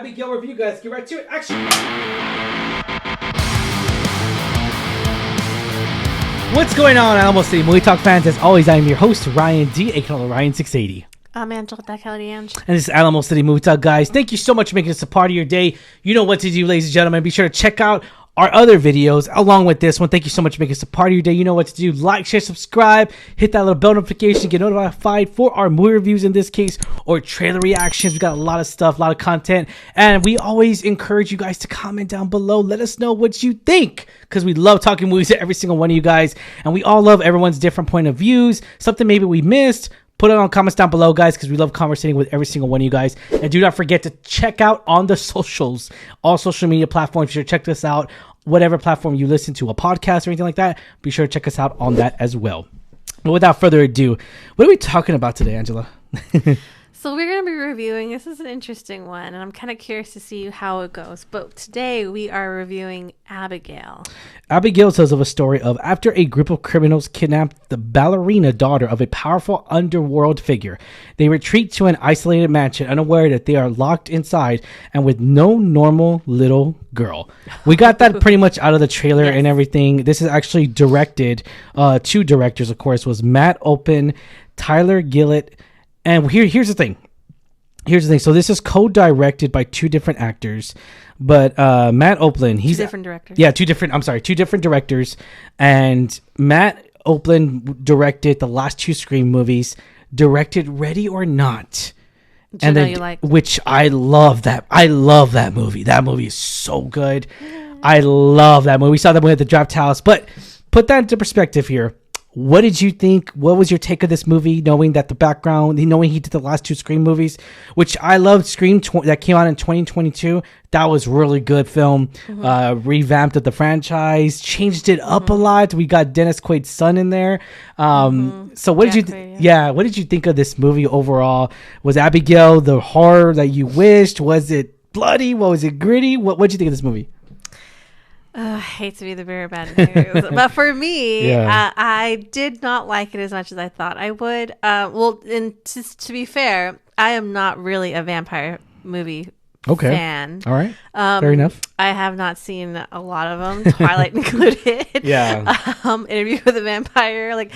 Abigail review, guys. Get right to it. Action! What's going on, Alamo City Movie Talk fans? As always, I am your host, Ryan D, aka Ryan680. I'm Angela And this is Alamo City Movie Talk, guys. Thank you so much for making this a part of your day. You know what to do, ladies and gentlemen. Be sure to check out our other videos along with this one. Thank you so much for making this a part of your day. You know what to do. Like, share, subscribe, hit that little bell notification, get notified for our movie reviews in this case, or trailer reactions. We got a lot of stuff, a lot of content, and we always encourage you guys to comment down below. Let us know what you think, because we love talking movies to every single one of you guys, and we all love everyone's different point of views. Something maybe we missed, put it on comments down below, guys, because we love conversating with every single one of you guys. And do not forget to check out on the socials, all social media platforms. Be sure to check this out. Whatever platform you listen to, a podcast or anything like that, be sure to check us out on that as well. But without further ado, what are we talking about today, Angela? So we're going to be reviewing, this is an interesting one, and I'm kind of curious to see how it goes. But today we are reviewing Abigail. Abigail tells of a story of after a group of criminals kidnap the ballerina daughter of a powerful underworld figure. They retreat to an isolated mansion, unaware that they are locked inside and with no normal little girl. We got that pretty much out of the trailer. Yes. And everything. This is actually directed, two directors, of course, was Matt Open, Tyler Gillett. And here's the thing. So this is co-directed by two different actors, but Matt Oakland, he's two different directors. Yeah, two different directors. And Matt Oakland directed the last two Scream movies, directed Ready or Not. Which I love that. I love that movie. That movie is so good. Yeah. I love that movie. We saw that movie at the Draft House, but put that into perspective here. What did you think? What was your take of this movie, knowing that the background, knowing he did the last two Scream movies, which I loved, Scream that came out in 2022. That was really good film. Mm-hmm. Revamped the franchise, changed it up a lot. We got Dennis Quaid's son in there. So what did you what did you think of this movie overall? Was Abigail the horror that you wished? Was it bloody? Was it gritty? What did you think of this movie? I hate to be the bearer of bad news, but for me, I did not like it as much as I thought I would. And to be fair, I am not really a vampire movie fan. All right. Fair enough. I have not seen a lot of them, Twilight included. Interview with a Vampire.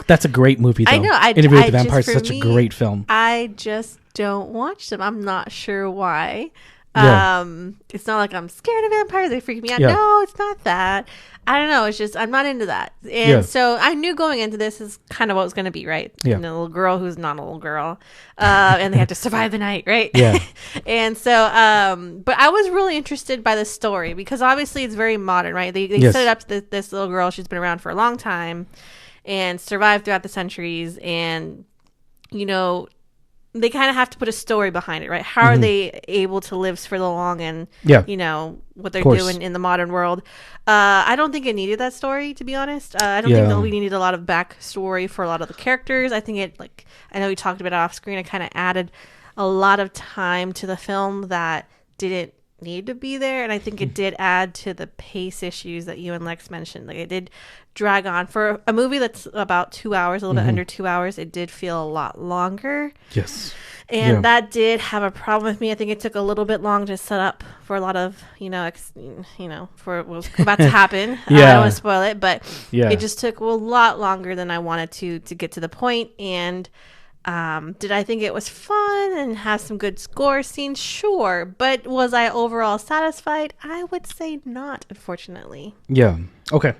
That's a great movie, though. I know. Interview with the Vampire is such a great film. I just don't watch them. I'm not sure why. It's not like I'm scared of vampires. They freak me out. No, it's not that. I don't know. It's just I'm not into that. And so I knew going into this is kind of what it was going to be, right? Yeah. A little girl who's not a little girl, and they have to survive the night, right? Yeah. And so, but I was really interested by the story because obviously it's very modern, right? They set it up to this little girl. She's been around for a long time and survived throughout the centuries, and they kind of have to put a story behind it, right? How are they able to live for the long and, what they're doing in the modern world? I don't think it needed that story, to be honest. I don't think that we needed a lot of backstory for a lot of the characters. I think I know we talked about it off screen. It kind of added a lot of time to the film that didn't need to be there. And I think it did add to the pace issues that you and Lex mentioned. It did drag on for a movie that's about 2 hours, a little bit under 2 hours. It did feel a lot longer. Yes. And that did have a problem with me. I think it took a little bit long to set up for a lot of, for what was about to happen. I don't want to spoil it, but it just took a lot longer than I wanted to get to the point. And did I think it was fun and have some good score scenes? Sure. But was I overall satisfied? I would say not, unfortunately. Yeah. Okay.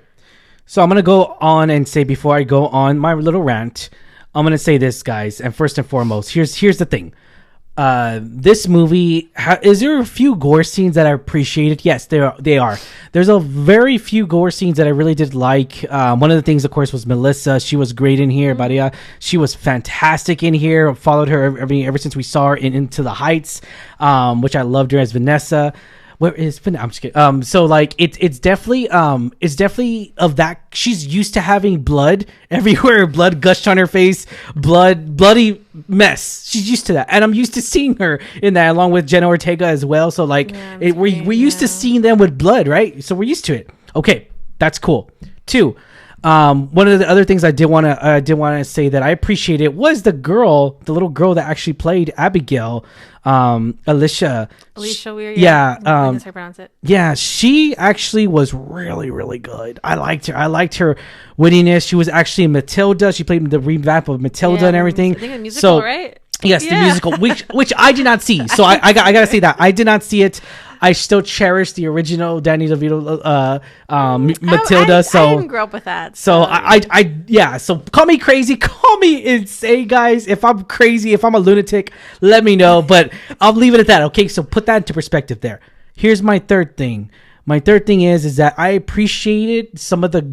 So I'm going to go on and say, before I go on my little rant, I'm going to say this, guys. And first and foremost, here's the thing. This movie, is there a few gore scenes that I appreciated? Yes, they are. There's a very few gore scenes that I really did like. One of the things, of course, was Melissa. She was great in here. Maria, she was fantastic in here. Followed her ever since we saw her in Into the Heights, which I loved her as Vanessa. Where is Vanessa? I'm just kidding. So it's definitely of that. She's used to having blood everywhere, blood gushed on her face, bloody mess. She's used to that, and I'm used to seeing her in that, along with Jenna Ortega as well. So we're used to seeing them with blood, right? So we're used to it. Okay, that's cool. 2, One of the other things I did want to say that I appreciated was the little girl that actually played Abigail, Alicia Weir. Yeah, that's how I pronounce it. Yeah, she actually was really, really good. I liked her wittiness. She was actually in Matilda. She played the revamp of Matilda and everything. I think the musical, right? Yes, the musical, which I did not see. So I gotta say that I did not see it. I still cherish the original Danny DeVito, Matilda. I didn't grow up with that. So So call me crazy, call me insane, guys. If I'm crazy, if I'm a lunatic, let me know. But I'll leave it at that. Okay, so put that into perspective there. Here's my third thing. My third thing is that I appreciated some of the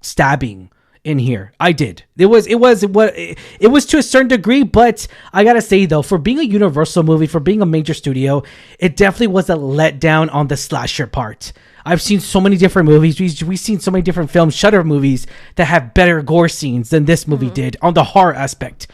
stabbing in here. I did. It was to a certain degree, but I gotta say though, for being a Universal movie, for being a major studio, it definitely was a letdown on the slasher part. I've seen so many different movies. We've seen so many different films, Shudder movies, that have better gore scenes than this movie did on the horror aspect.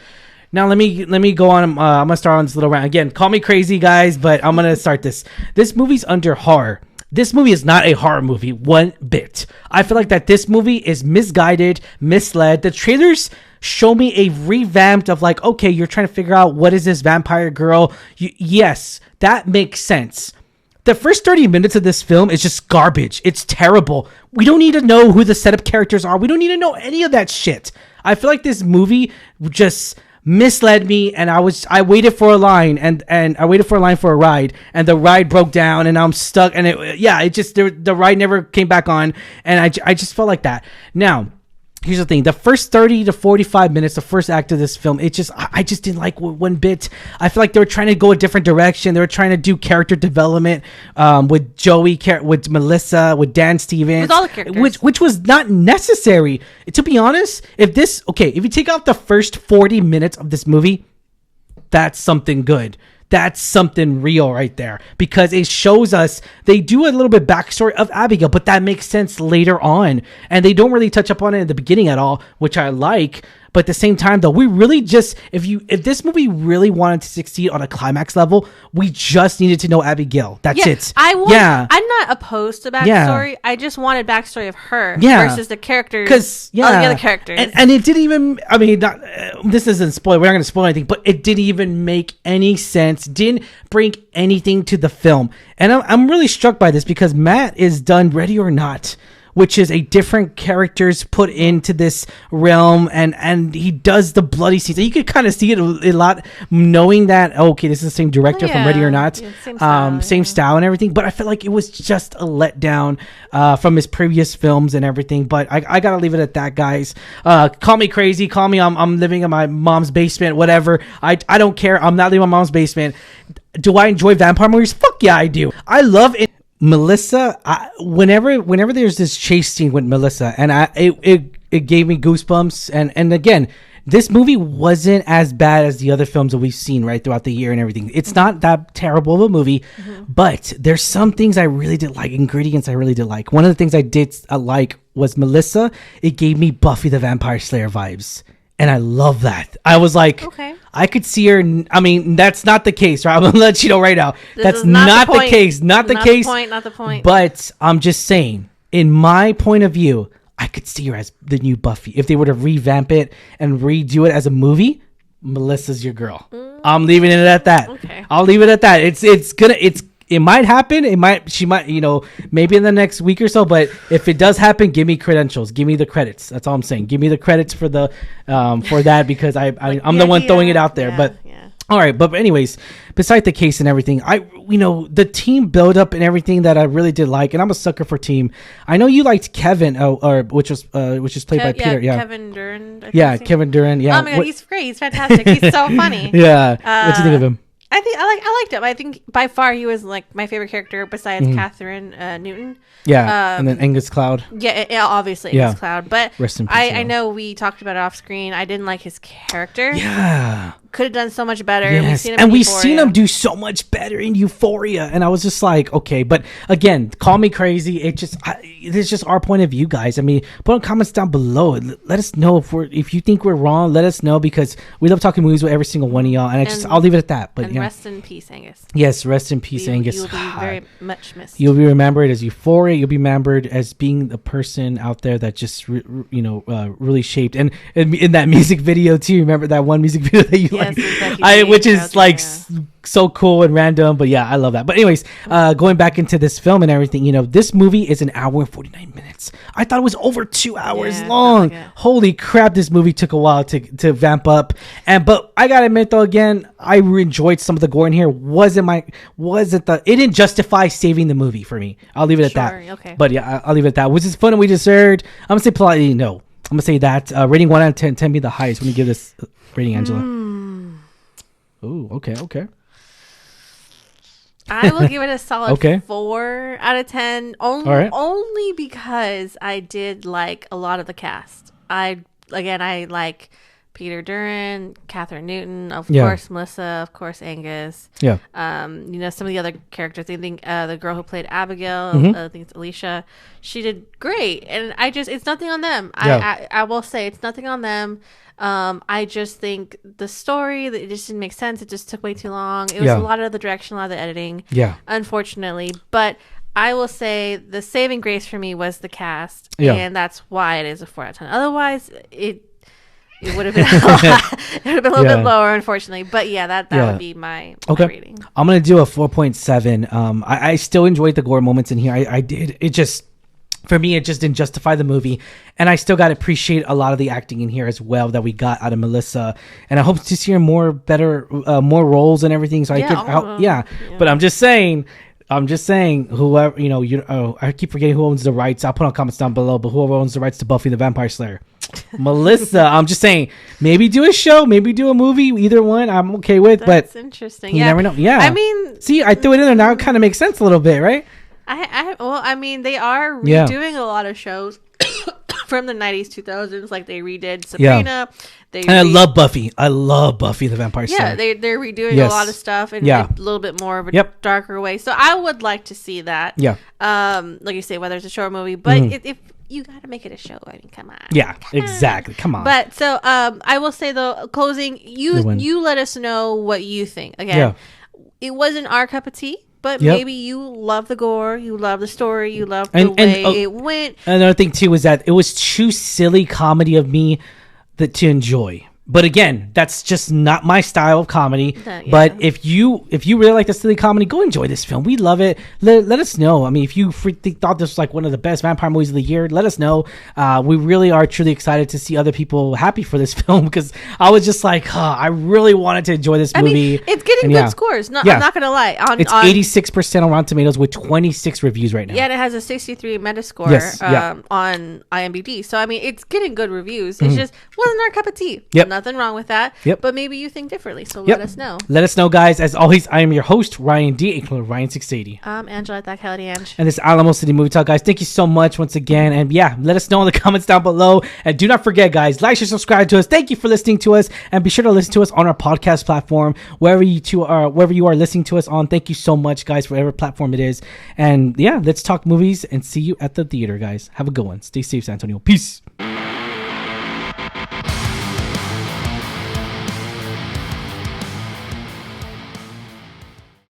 Now let me go on. I'm gonna start on this little round again. Call me crazy, guys, but I'm gonna start this. This movie's under horror. This movie is not a horror movie one bit. I feel like that this movie is misguided, misled. The trailers show me a revamped of like, okay, you're trying to figure out what is this vampire girl. Yes, that makes sense. The first 30 minutes of this film is just garbage. It's terrible. We don't need to know who the setup characters are. We don't need to know any of that shit. I feel like this movie just misled me, and I waited for a line and I waited for a line for a ride, and the ride broke down and I'm stuck, and the ride never came back on, and I just felt like that. Now here's the thing. The first 30 to 45 minutes, the first act of this film, I just didn't like one bit. I feel like they were trying to go a different direction. They were trying to do character development with Joey, with Melissa, with Dan Stevens. With all the characters. Which was not necessary. To be honest, if you take out the first 40 minutes of this movie, that's something good. That's something real right there, because it shows us they do a little bit backstory of Abigail, but that makes sense later on, and they don't really touch up on it in the beginning at all, which I like. But at the same time, though, we really just, if this movie really wanted to succeed on a climax level, we just needed to know Abigail. That's it. I'm not opposed to backstory. I just wanted backstory of her versus the characters, all the other characters. And it didn't even, I mean, this isn't spoiler. We're not going to spoil anything, but it didn't even make any sense. Didn't bring anything to the film. And I'm really struck by this because Matt is done Ready or Not, which is a different characters put into this realm, and he does the bloody scenes. So you could kind of see it a lot, knowing that okay, this is the same director from Ready or Not, same style and everything. But I feel like it was just a letdown from his previous films and everything. But I gotta leave it at that, guys. Call me crazy, call me I'm living in my mom's basement, whatever. I don't care. I'm not leaving my mom's basement. Do I enjoy vampire movies? Fuck yeah, I do. I love it. Melissa, whenever there's this chase scene with Melissa, and it gave me goosebumps. And again, this movie wasn't as bad as the other films that we've seen right throughout the year and everything. It's not that terrible of a movie, but there's some things I really did like, ingredients I really did like. One of the things I did like was Melissa. It gave me Buffy the Vampire Slayer vibes. And I love that. I was like, okay, I could see her. I mean, that's not the case, right? I'm going to let you know right now. That's not the case. Not the case. Not the point. But I'm just saying, in my point of view, I could see her as the new Buffy. If they were to revamp it and redo it as a movie, Melissa's your girl. I'm leaving it at that. Okay. I'll leave it at that. It might happen. She might, maybe in the next week or so. But if it does happen, give me credentials. Give me the credits. That's all I'm saying. Give me the credits for the, for that, because I'm the one throwing it out there. All right. But anyways, beside the case and everything, the team build up and everything that I really did like, and I'm a sucker for team. I know you liked Kevin, which is played by Peter. Yeah. Kevin Durand. Kevin Durand. Yeah. Oh my God, he's great. He's fantastic. He's so funny. Yeah. What do you think of him? I liked him. I think by far he was like my favorite character besides Catherine Newton. Yeah, and then Angus Cloud. Yeah, obviously Angus Cloud. But I know we talked about it off screen. I didn't like his character. Yeah. could have done so much better. Yes. We've seen him do so much better in Euphoria, and I was just like, okay. But again, call me crazy. It's just our point of view, guys. I mean, put in comments down below. Let us know if you think we're wrong. Let us know, because we love talking movies with every single one of y'all. And I'll leave it at that. But rest in peace, Angus. Yes, rest in peace, Angus. You'll be very much missed. You'll be remembered as Euphoria. You'll be remembered as being the person out there that just really shaped. And in that music video too. Remember that one music video that you which is like so cool and random, but yeah, I love that. But anyways, going back into this film and everything, this movie is an hour and 49 minutes. I thought it was over 2 hours long. Holy crap, this movie took a while to vamp up. But I gotta admit though, again, I enjoyed some of the gore in here. It didn't justify saving the movie for me. I'll leave it at that. Okay. But yeah, I'll leave it at that. Was it fun and we deserved? I'm gonna say politely no. I'm gonna say that rating 1 out of 10. 10 be the highest. When you give this rating, Angela? Ooh, okay. I will give it a solid 4 out of 10. Only because I did like a lot of the cast. I like Peter Duran, Catherine Newton, of course Melissa, of course Angus. Yeah. Some of the other characters. I think the girl who played Abigail, I think it's Alicia. She did great, and it's nothing on them. Yeah. I will say it's nothing on them. I just think the story, it just didn't make sense. It just took way too long. It was a lot of the direction, a lot of the editing. Yeah. Unfortunately, but I will say the saving grace for me was the cast, and that's why it is a 4 out of 10. Otherwise, it would have been a little bit lower, unfortunately. But yeah, that would be my rating. I'm gonna do a 4.7. I still enjoyed the gore moments in here. I did. It just, for me, it just didn't justify the movie, and I still got to appreciate a lot of the acting in here as well that we got out of Melissa. And I hope to see her more roles and everything. So But I'm just saying, whoever, I keep forgetting who owns the rights. I'll put on comments down below, but whoever owns the rights to Buffy the Vampire Slayer, Melissa, I'm just saying, maybe do a show, maybe do a movie, either one I'm okay with. That's interesting. You never know. Yeah. I mean, see, I threw it in there. Now it kind of makes sense a little bit, right? They are redoing a lot of shows from the 90s, 2000s, like they redid Sabrina. I love Buffy. I love Buffy the Vampire Slayer. Yeah, they're redoing a lot of stuff in a little bit more of a darker way. So I would like to see that. Yeah. Like you say, whether it's a show or movie, but if you got to make it a show, I mean, come on. Yeah, exactly. Come on. But so I will say though, closing, you let us know what you think. Again, it wasn't our cup of tea. But maybe you love the gore, you love the story, you love the way it went. Another thing too was that it was too silly comedy of me to enjoy. But again, that's just not my style of comedy. But if you really like the silly comedy, go enjoy this film. We love it. Let us know. I mean, if you thought this was like one of the best vampire movies of the year, let us know. We really are truly excited to see other people happy for this film, because I was just like, I really wanted to enjoy this movie. I mean, it's getting good scores. I'm not going to lie. It's 86% on Rotten Tomatoes with 26 reviews right now. Yeah, and it has a 63 Metascore on IMDb. So, I mean, it's getting good reviews. It just wasn't our cup of tea. Yep. Nothing wrong with that. Yep. But maybe you think differently, so let us know. Let us know, guys. As always, I am your host, Ryan D. Ryan680. I'm Angela Ange. And this is Alamo City Movie Talk, guys. Thank you so much once again. And let us know in the comments down below. And do not forget, guys, like, share, subscribe to us. Thank you for listening to us. And be sure to listen to us on our podcast platform, wherever you are listening to us on. Thank you so much, guys, for whatever platform it is. And let's talk movies and see you at the theater, guys. Have a good one. Stay safe, San Antonio. Peace.